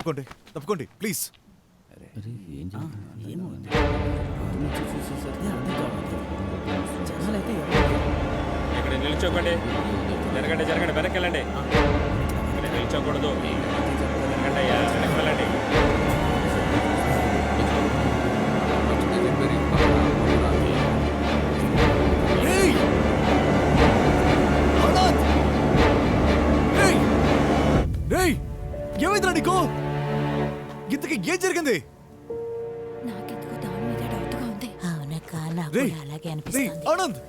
తప్పుకోండి తప్పుకోండి ప్లీజ్. ఇక్కడ నిల్చోకండి. జరగండి జరగండి, వెనక్కి వెళ్ళండి. ఇక్కడ నిల్చోకూడదు. జరగండి అయ్యా, వెనక్కి వెళ్ళండి. రేయ్! ఆనంద్! రేయ్! రేయ్! ఏమైందిరా నీకు? ఇంతకీ ఏం జరిగింది? నాకెందుకు దాని మీద డౌట్గా ఉంది. అవునక్క నాకు రేయ్! కూడా అలాగే రేయ్, అనిపిస్తుంది. ఆనంద్!